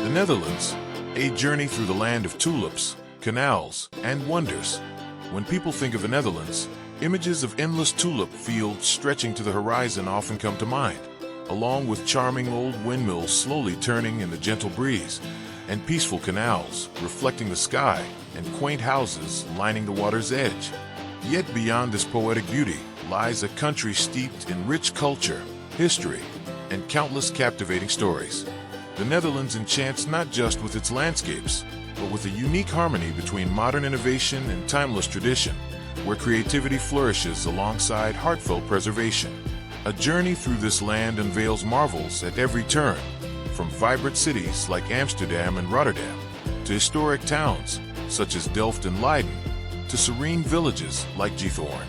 The Netherlands, a journey through the land of tulips, canals, and wonders. When people think of the Netherlands, images of endless tulip fields stretching to the horizon often come to mind, along with charming old windmills slowly turning in the gentle breeze, and peaceful canals reflecting the sky, and quaint houses lining the water's edge. Yet beyond this poetic beauty lies a country steeped in rich culture, history, and countless captivating stories. The Netherlands enchants not just with its landscapes, but with a unique harmony between modern innovation and timeless tradition, where creativity flourishes alongside heartfelt preservation. A journey through this land unveils marvels at every turn, from vibrant cities like Amsterdam and Rotterdam, to historic towns such as Delft and Leiden, to serene villages like Giethoorn.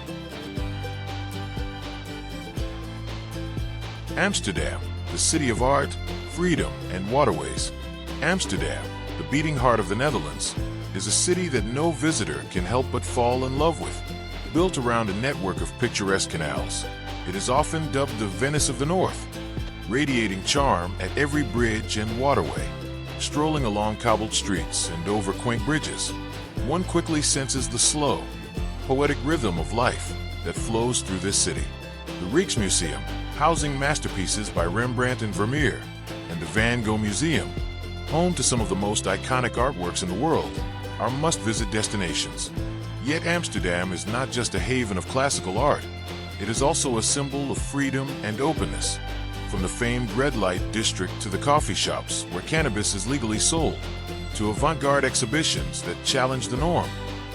Amsterdam, the city of art, freedom, and waterways. Amsterdam, the beating heart of the Netherlands, is a city that no visitor can help but fall in love with. Built around a network of picturesque canals, it is often dubbed the Venice of the North, radiating charm at every bridge and waterway. Strolling along cobbled streets and over quaint bridges, one quickly senses the slow, poetic rhythm of life that flows through this city. The Rijksmuseum, housing masterpieces by Rembrandt and Vermeer, and the Van Gogh Museum, home to some of the most iconic artworks in the world, are must-visit destinations. Yet Amsterdam is not just a haven of classical art, it is also a symbol of freedom and openness. From the famed red light district to the coffee shops where cannabis is legally sold, to avant-garde exhibitions that challenge the norm,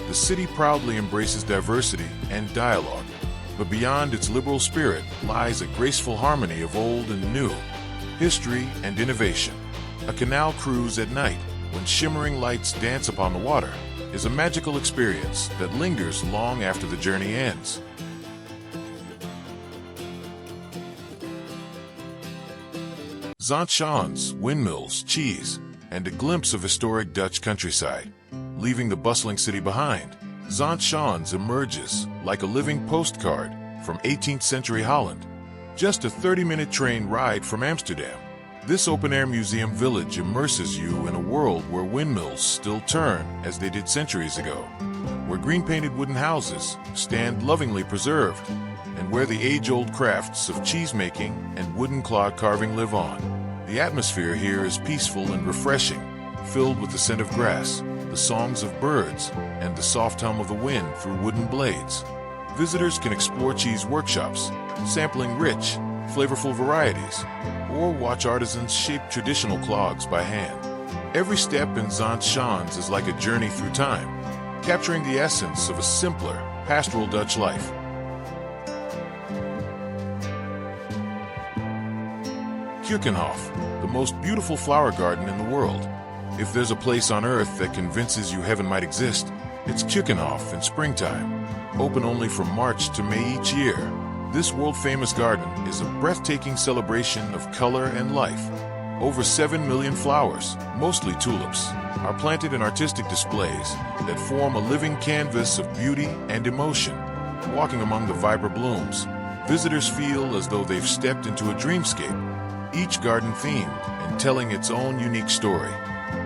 the city proudly embraces diversity and dialogue. But beyond its liberal spirit lies a graceful harmony of old and new, history and innovation. A canal cruise at night, when shimmering lights dance upon the water, is a magical experience that lingers long after the journey ends. Zandschans, windmills, cheese, and a glimpse of historic Dutch countryside. Leaving the bustling city behind, Zandschans emerges like a living postcard from 18th century Holland. Just a 30-minute train ride from Amsterdam, this open-air museum village immerses you in a world where windmills still turn as they did centuries ago, where green-painted wooden houses stand lovingly preserved, and where the age-old crafts of cheese-making and wooden clod carving live on. The atmosphere here is peaceful and refreshing, filled with the scent of grass, the songs of birds, and the soft hum of the wind through wooden blades. Visitors can explore cheese workshops, sampling rich, flavorful varieties, or watch artisans shape traditional clogs by hand. Every step in Zandschans is like a journey through time, capturing the essence of a simpler, pastoral Dutch life. Keukenhof, the most beautiful flower garden in the world. If there's a place on earth that convinces you heaven might exist, it's Keukenhof in springtime. Open only from March to May each year, this world-famous garden is a breathtaking celebration of color and life. Over 7 million flowers, mostly tulips, are planted in artistic displays that form a living canvas of beauty and emotion. Walking among the vibrant blooms, visitors feel as though they've stepped into a dreamscape, each garden themed and telling its own unique story.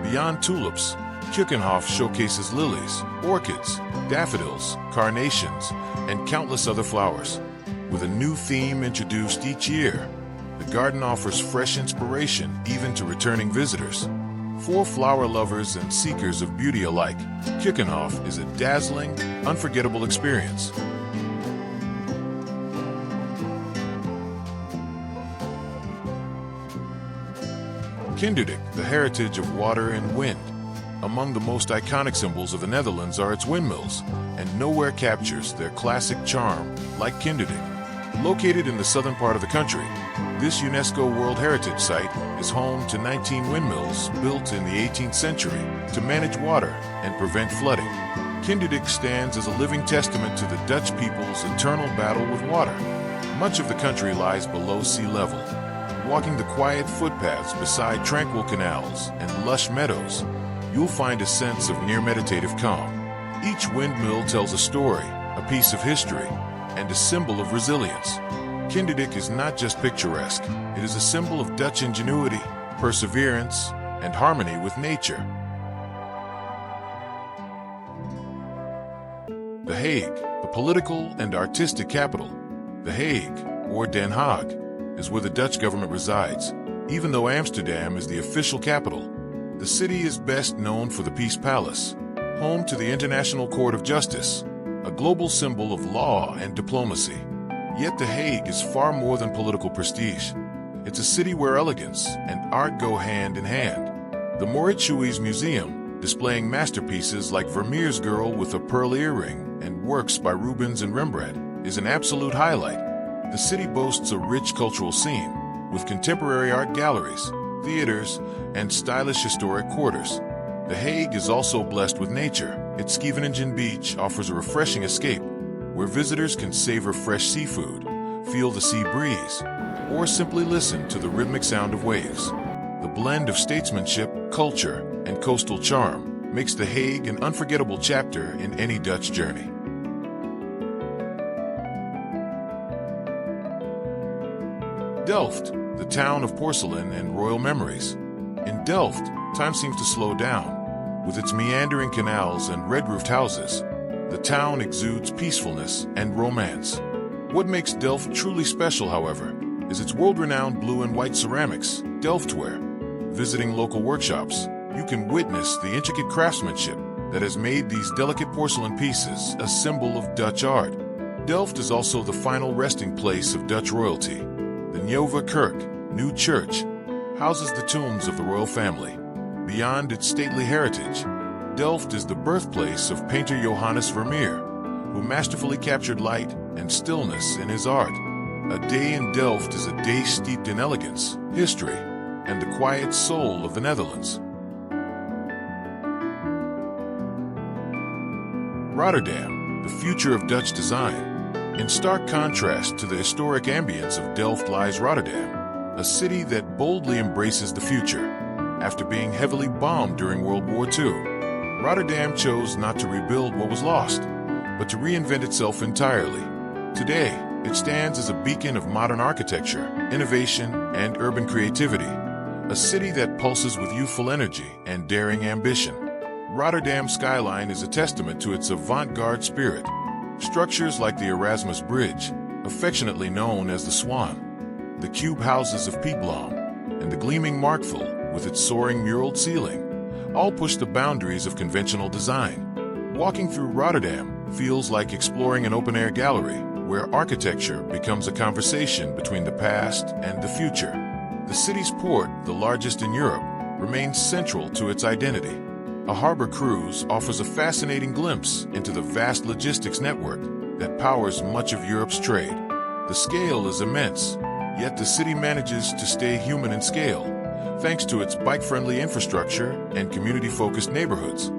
Beyond tulips, Keukenhof showcases lilies, orchids, daffodils, carnations, and countless other flowers. With a new theme introduced each year, the garden offers fresh inspiration even to returning visitors. For flower lovers and seekers of beauty alike, Keukenhof is a dazzling, unforgettable experience. Kinderdijk, the heritage of water and wind. Among the most iconic symbols of the Netherlands are its windmills, and nowhere captures their classic charm like Kinderdijk. Located in the southern part of the country, this UNESCO World Heritage Site is home to 19 windmills built in the 18th century to manage water and prevent flooding. Kinderdijk stands as a living testament to the Dutch people's eternal battle with water. Much of the country lies below sea level. Walking the quiet footpaths beside tranquil canals and lush meadows, you'll find a sense of near meditative calm. Each windmill tells a story, a piece of history, and a symbol of resilience. Kinderdijk is not just picturesque, it is a symbol of Dutch ingenuity, perseverance, and harmony with nature. The Hague, the political and artistic capital. The Hague, or Den Haag, is where the Dutch government resides, even though Amsterdam is the official capital. The city is best known for the Peace Palace, home to the International Court of Justice, a global symbol of law and diplomacy. Yet The Hague is far more than political prestige. It's a city where elegance and art go hand in hand. The Mauritshuis Museum, displaying masterpieces like Vermeer's Girl with a Pearl Earring and works by Rubens and Rembrandt, is an absolute highlight. The city boasts a rich cultural scene, with contemporary art galleries, theaters, and stylish historic quarters. The Hague is also blessed with nature. Its Scheveningen Beach offers a refreshing escape, where visitors can savor fresh seafood, feel the sea breeze, or simply listen to the rhythmic sound of waves. The blend of statesmanship, culture, and coastal charm makes The Hague an unforgettable chapter in any Dutch journey. Delft, the town of porcelain and royal memories. In Delft, time seems to slow down. With its meandering canals and red-roofed houses, the town exudes peacefulness and romance. What makes Delft truly special, however, is its world-renowned blue and white ceramics, Delftware. Visiting local workshops, you can witness the intricate craftsmanship that has made these delicate porcelain pieces a symbol of Dutch art. Delft is also the final resting place of Dutch royalty. The Nieuwe Kerk, New Church, houses the tombs of the royal family. Beyond its stately heritage, Delft is the birthplace of painter Johannes Vermeer, who masterfully captured light and stillness in his art. A day in Delft is a day steeped in elegance, history, and the quiet soul of the Netherlands. Rotterdam, the future of Dutch design. In stark contrast to the historic ambience of Delft lies Rotterdam, a city that boldly embraces the future. After being heavily bombed during World War II, Rotterdam chose not to rebuild what was lost, but to reinvent itself entirely. Today, it stands as a beacon of modern architecture, innovation, and urban creativity, a city that pulses with youthful energy and daring ambition. Rotterdam's skyline is a testament to its avant-garde spirit. Structures like the Erasmus Bridge, affectionately known as the Swan, the cube houses of Piet Blom, and the gleaming Markville with its soaring muraled ceiling, all push the boundaries of conventional design. Walking through Rotterdam feels like exploring an open-air gallery where architecture becomes a conversation between the past and the future. The city's port, the largest in Europe, remains central to its identity. A harbor cruise offers a fascinating glimpse into the vast logistics network that powers much of Europe's trade. The scale is immense, yet the city manages to stay human in scale, thanks to its bike-friendly infrastructure and community-focused neighborhoods.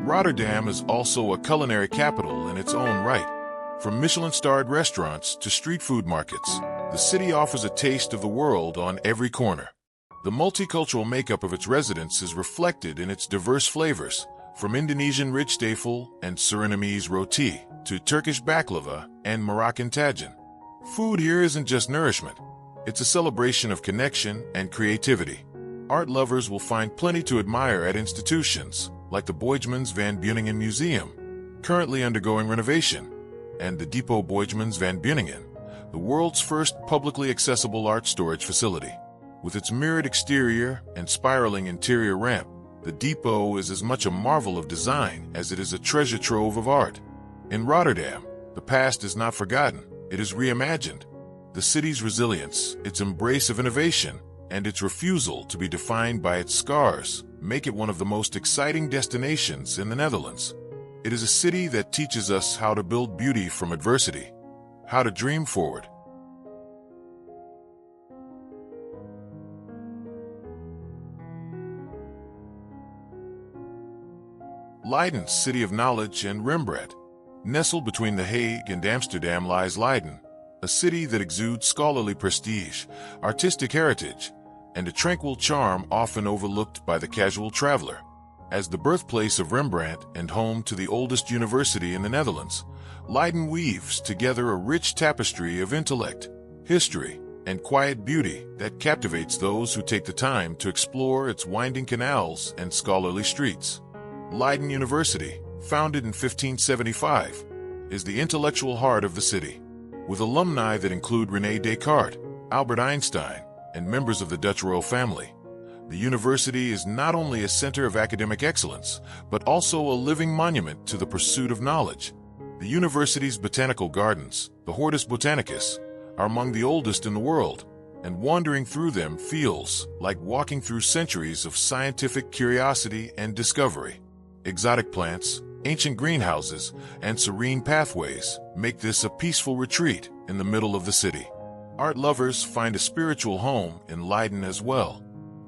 Rotterdam is also a culinary capital in its own right. From Michelin-starred restaurants to street food markets, the city offers a taste of the world on every corner. The multicultural makeup of its residents is reflected in its diverse flavors, from Indonesian rijstafel and Surinamese roti to Turkish baklava and Moroccan tagine. Food here isn't just nourishment, it's a celebration of connection and creativity. Art lovers will find plenty to admire at institutions like the Boijmans van Beuningen Museum, currently undergoing renovation, and the Depot Boijmans van Beuningen, the world's first publicly accessible art storage facility. With its mirrored exterior and spiraling interior ramp, the depot is as much a marvel of design as it is a treasure trove of art. In Rotterdam, the past is not forgotten, it is reimagined. The city's resilience, its embrace of innovation, and its refusal to be defined by its scars make it one of the most exciting destinations in the Netherlands. It is a city that teaches us how to build beauty from adversity, how to dream forward. Leiden, city of knowledge and Rembrandt. Nestled between The Hague and Amsterdam lies Leiden, a city that exudes scholarly prestige, artistic heritage, and a tranquil charm often overlooked by the casual traveler. As the birthplace of Rembrandt and home to the oldest university in the Netherlands, Leiden weaves together a rich tapestry of intellect, history, and quiet beauty that captivates those who take the time to explore its winding canals and scholarly streets. Leiden University, founded in 1575, is the intellectual heart of the city. With alumni that include René Descartes, Albert Einstein, and members of the Dutch royal family, the university is not only a center of academic excellence, but also a living monument to the pursuit of knowledge. The university's botanical gardens, the Hortus Botanicus, are among the oldest in the world, and wandering through them feels like walking through centuries of scientific curiosity and discovery. Exotic plants, ancient greenhouses, and serene pathways make this a peaceful retreat in the middle of the city. Art lovers find a spiritual home in Leiden as well.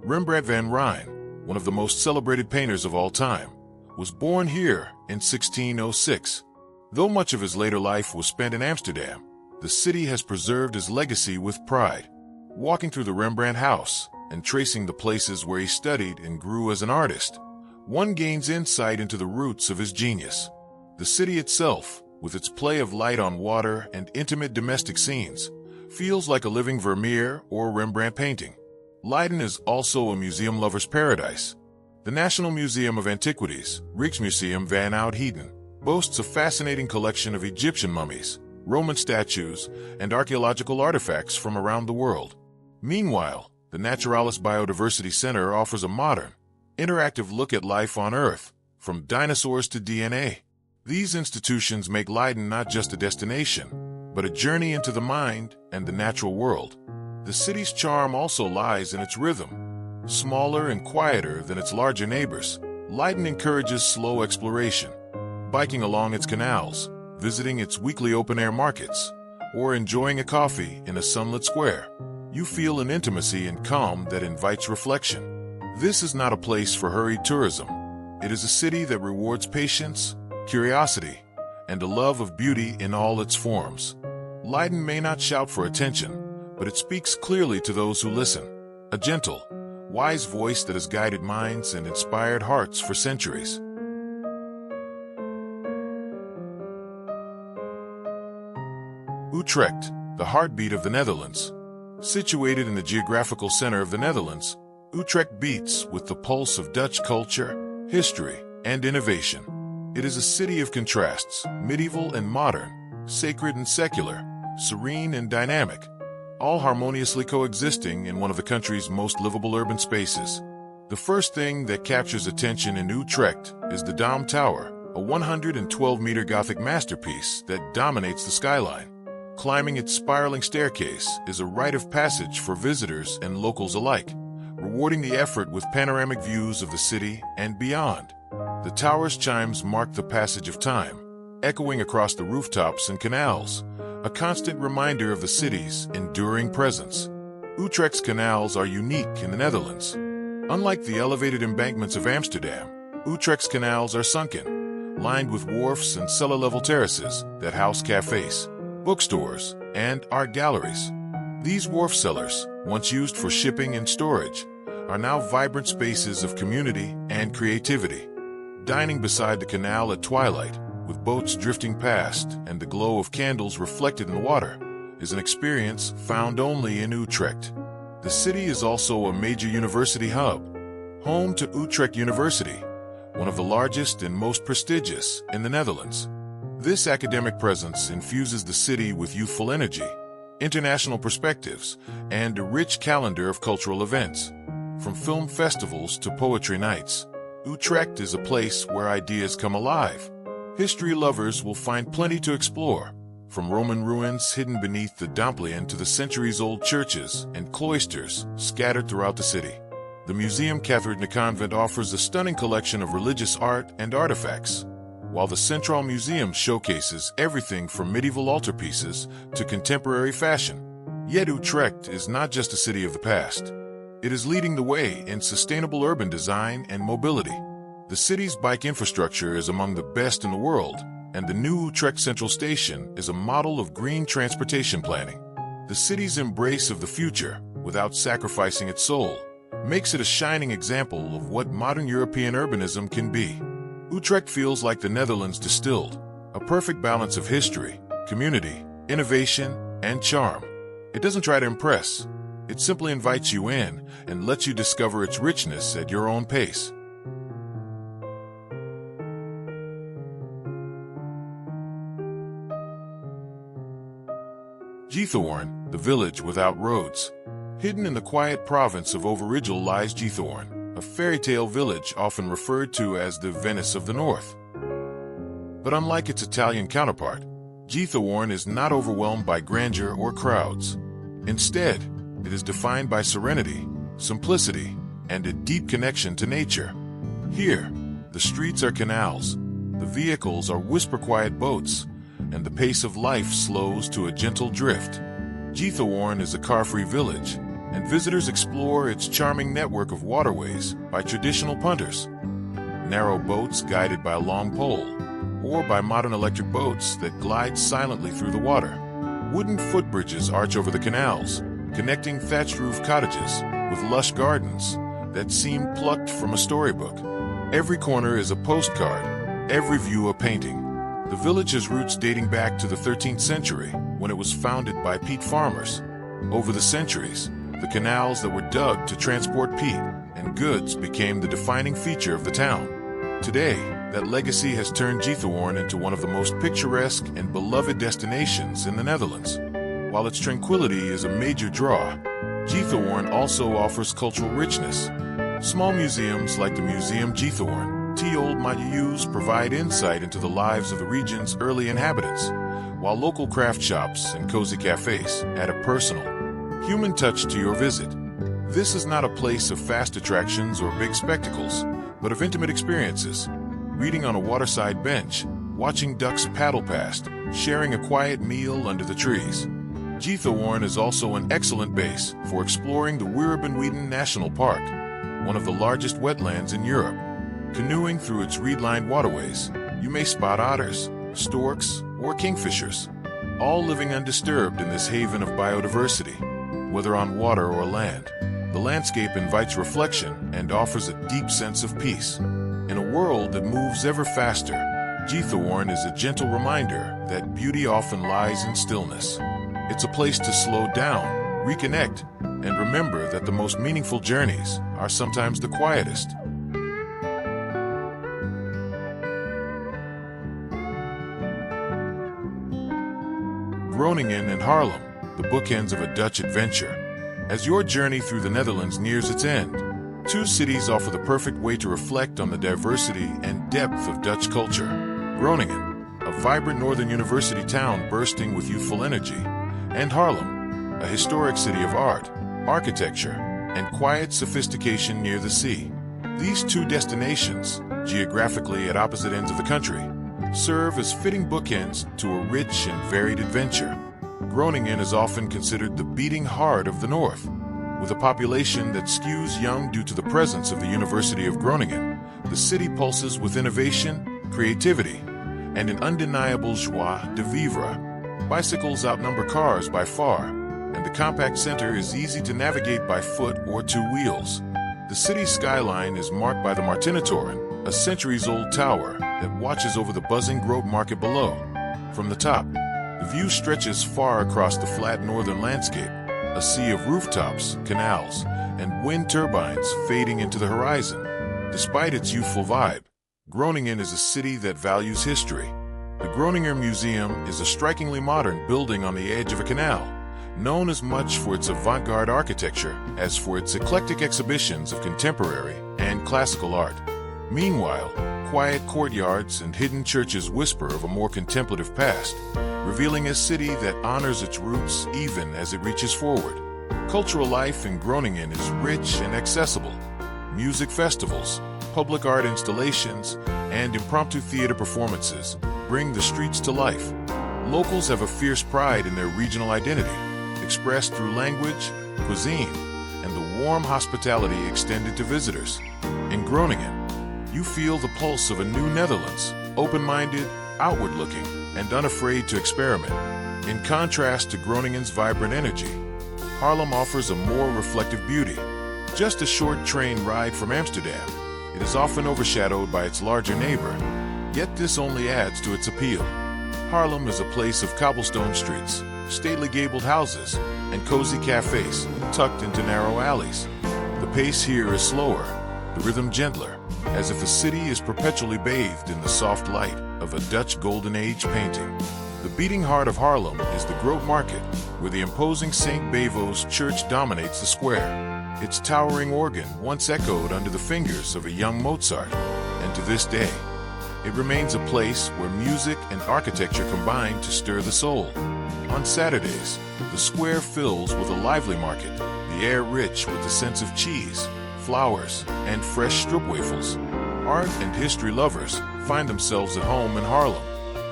Rembrandt van Rijn, one of the most celebrated painters of all time, was born here in 1606. Though much of his later life was spent in Amsterdam, the city has preserved his legacy with pride. Walking through the Rembrandt house and tracing the places where he studied and grew as an artist, one gains insight into the roots of his genius. The city itself, with its play of light on water and intimate domestic scenes, feels like a living Vermeer or Rembrandt painting. Leiden is also a museum lover's paradise. The National Museum of Antiquities, Rijksmuseum van Oud Heden, boasts a fascinating collection of Egyptian mummies, Roman statues, and archaeological artifacts from around the world. Meanwhile, the Naturalis Biodiversity Center offers a modern, interactive look at life on Earth, from dinosaurs to DNA. These institutions make Leiden not just a destination, but a journey into the mind and the natural world. The city's charm also lies in its rhythm. Smaller and quieter than its larger neighbors, Leiden encourages slow exploration. Biking along its canals, visiting its weekly open-air markets, or enjoying a coffee in a sunlit square, you feel an intimacy and calm that invites reflection. This is not a place for hurried tourism. It is a city that rewards patience, curiosity, and a love of beauty in all its forms. Leiden may not shout for attention, but it speaks clearly to those who listen. A gentle, wise voice that has guided minds and inspired hearts for centuries. Utrecht, the heartbeat of the Netherlands. Situated in the geographical center of the Netherlands, Utrecht beats with the pulse of Dutch culture, history, and innovation. It is a city of contrasts, medieval and modern, sacred and secular, serene and dynamic, all harmoniously coexisting in one of the country's most livable urban spaces. The first thing that captures attention in Utrecht is the Dom Tower, a 112-meter Gothic masterpiece that dominates the skyline. Climbing its spiraling staircase is a rite of passage for visitors and locals alike, rewarding the effort with panoramic views of the city and beyond. The tower's chimes mark the passage of time, echoing across the rooftops and canals, a constant reminder of the city's enduring presence. Utrecht's canals are unique in the Netherlands. Unlike the elevated embankments of Amsterdam, Utrecht's canals are sunken, lined with wharfs and cellar-level terraces that house cafes, bookstores, and art galleries. These wharf cellars, once used for shipping and storage, are now vibrant spaces of community and creativity. Dining beside the canal at twilight, with boats drifting past and the glow of candles reflected in the water, is an experience found only in Utrecht. The city is also a major university hub, home to Utrecht University, one of the largest and most prestigious in the Netherlands. This academic presence infuses the city with youthful energy, international perspectives, and a rich calendar of cultural events. From film festivals to poetry nights, Utrecht is a place where ideas come alive. History lovers will find plenty to explore, from Roman ruins hidden beneath the Domplien to the centuries-old churches and cloisters scattered throughout the city. The Museum Katharineconvent offers a stunning collection of religious art and artifacts, while the Centraal Museum showcases everything from medieval altarpieces to contemporary fashion. Yet Utrecht is not just a city of the past. It is leading the way in sustainable urban design and mobility. The city's bike infrastructure is among the best in the world, and the new Utrecht Central Station is a model of green transportation planning. The city's embrace of the future, without sacrificing its soul, makes it a shining example of what modern European urbanism can be. Utrecht feels like the Netherlands distilled, a perfect balance of history, community, innovation, and charm. It doesn't try to impress. It simply invites you in and lets you discover its richness at your own pace. Geethoorn, the village without roads. Hidden in the quiet province of Overijssel lies Geethoorn, a fairy tale village often referred to as the Venice of the North. But unlike its Italian counterpart, Geethoorn is not overwhelmed by grandeur or crowds. Instead, it is defined by serenity, simplicity, and a deep connection to nature. Here, the streets are canals, the vehicles are whisper-quiet boats, and the pace of life slows to a gentle drift. Geethoorn is a car-free village, and visitors explore its charming network of waterways by traditional punters. Narrow boats guided by a long pole, or by modern electric boats that glide silently through the water. Wooden footbridges arch over the canals, connecting thatched-roof cottages with lush gardens that seem plucked from a storybook. Every corner is a postcard, every view a painting. The village has roots dating back to the 13th century, when it was founded by peat farmers. Over the centuries, the canals that were dug to transport peat and goods became the defining feature of the town. Today, that legacy has turned Geethoorn into one of the most picturesque and beloved destinations in the Netherlands. While its tranquility is a major draw, Geethoorn also offers cultural richness. Small museums like the Museum Geethoorn, Old Majeus provide insight into the lives of the region's early inhabitants, while local craft shops and cozy cafes add a personal, human touch to your visit. This is not a place of fast attractions or big spectacles, but of intimate experiences. Reading on a waterside bench, watching ducks paddle past, sharing a quiet meal under the trees. Geethoorn is also an excellent base for exploring the Weerabbenweeden National Park, one of the largest wetlands in Europe. Canoeing through its reed-lined waterways, you may spot otters, storks, or kingfishers, all living undisturbed in this haven of biodiversity. Whether on water or land, the landscape invites reflection and offers a deep sense of peace. In a world that moves ever faster, Geethoorn is a gentle reminder that beauty often lies in stillness. It's a place to slow down, reconnect, and remember that the most meaningful journeys are sometimes the quietest. Groningen and Haarlem, the bookends of a Dutch adventure. As your journey through the Netherlands nears its end, two cities offer the perfect way to reflect on the diversity and depth of Dutch culture. Groningen, a vibrant northern university town bursting with youthful energy, and Haarlem, a historic city of art, architecture, and quiet sophistication near the sea. These two destinations, geographically at opposite ends of the country, serve as fitting bookends to a rich and varied adventure. Groningen is often considered the beating heart of the North. With a population that skews young due to the presence of the University of Groningen, the city pulses with innovation, creativity, and an undeniable joie de vivre. Bicycles outnumber cars by far, and the compact center is easy to navigate by foot or two wheels. The city's skyline is marked by the Martinatoren, a centuries-old tower that watches over the buzzing Groot Market below. From the top, the view stretches far across the flat northern landscape, a sea of rooftops, canals, and wind turbines fading into the horizon. Despite its youthful vibe, Groningen is a city that values history. The Groninger Museum is a strikingly modern building on the edge of a canal, known as much for its avant-garde architecture as for its eclectic exhibitions of contemporary and classical art. Meanwhile, quiet courtyards and hidden churches whisper of a more contemplative past, revealing a city that honors its roots even as it reaches forward. Cultural life in Groningen is rich and accessible. Music festivals, public art installations, and impromptu theater performances bring the streets to life. Locals have a fierce pride in their regional identity, expressed through language, cuisine, and the warm hospitality extended to visitors. In Groningen, you feel the pulse of a new Netherlands, open-minded, outward-looking, and unafraid to experiment. In contrast to Groningen's vibrant energy, Haarlem offers a more reflective beauty. Just a short train ride from Amsterdam, it is often overshadowed by its larger neighbor, yet this only adds to its appeal. Haarlem is a place of cobblestone streets, stately gabled houses, and cozy cafes tucked into narrow alleys. The pace here is slower, the rhythm gentler, as if the city is perpetually bathed in the soft light of a Dutch Golden Age painting. The beating heart of Haarlem is the Groot Market, where the imposing St. Bavo's church dominates the square. Its towering organ once echoed under the fingers of a young Mozart, and to this day, it remains a place where music and architecture combine to stir the soul. On Saturdays, the square fills with a lively market, the air rich with the sense of cheese, flowers, and fresh stroopwafels. Art and history lovers find themselves at home in Haarlem.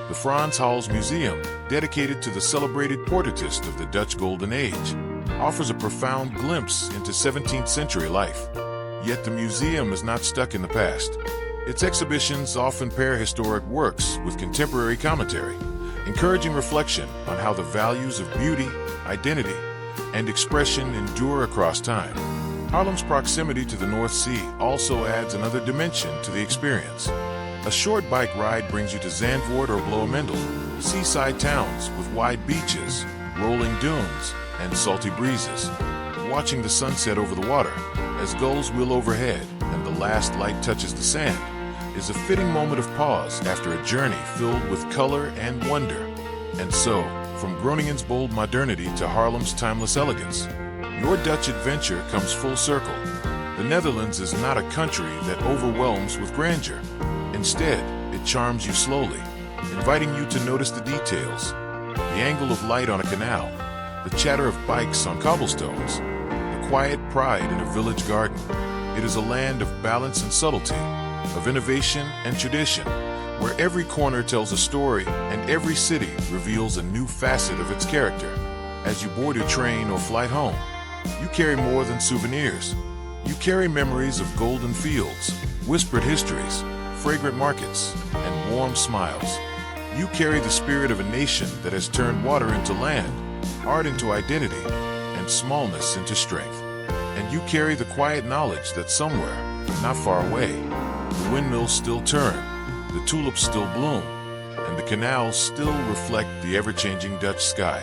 The Frans Hals Museum, dedicated to the celebrated portraitist of the Dutch Golden Age, offers a profound glimpse into 17th century life. Yet the museum is not stuck in the past. Its exhibitions often pair historic works with contemporary commentary, encouraging reflection on how the values of beauty, identity, and expression endure across time. Haarlem's proximity to the North Sea also adds another dimension to the experience. A short bike ride brings you to Zandvoort or Bloemendal, seaside towns with wide beaches, rolling dunes, and salty breezes. Watching the sunset over the water, as gulls wheel overhead and the last light touches the sand, is a fitting moment of pause after a journey filled with color and wonder. And so, from Groningen's bold modernity to Haarlem's timeless elegance, your Dutch adventure comes full circle. The Netherlands is not a country that overwhelms with grandeur. Instead, it charms you slowly, inviting you to notice the details, the angle of light on a canal, the chatter of bikes on cobblestones, the quiet pride in a village garden. It is a land of balance and subtlety, of innovation and tradition, where every corner tells a story and every city reveals a new facet of its character. As you board your train or flight home, you carry more than souvenirs. You carry memories of golden fields, whispered histories, fragrant markets, and warm smiles. You carry the spirit of a nation that has turned water into land, art into identity, and smallness into strength. And you carry the quiet knowledge that somewhere, not far away, the windmills still turn, the tulips still bloom, and the canals still reflect the ever-changing Dutch sky.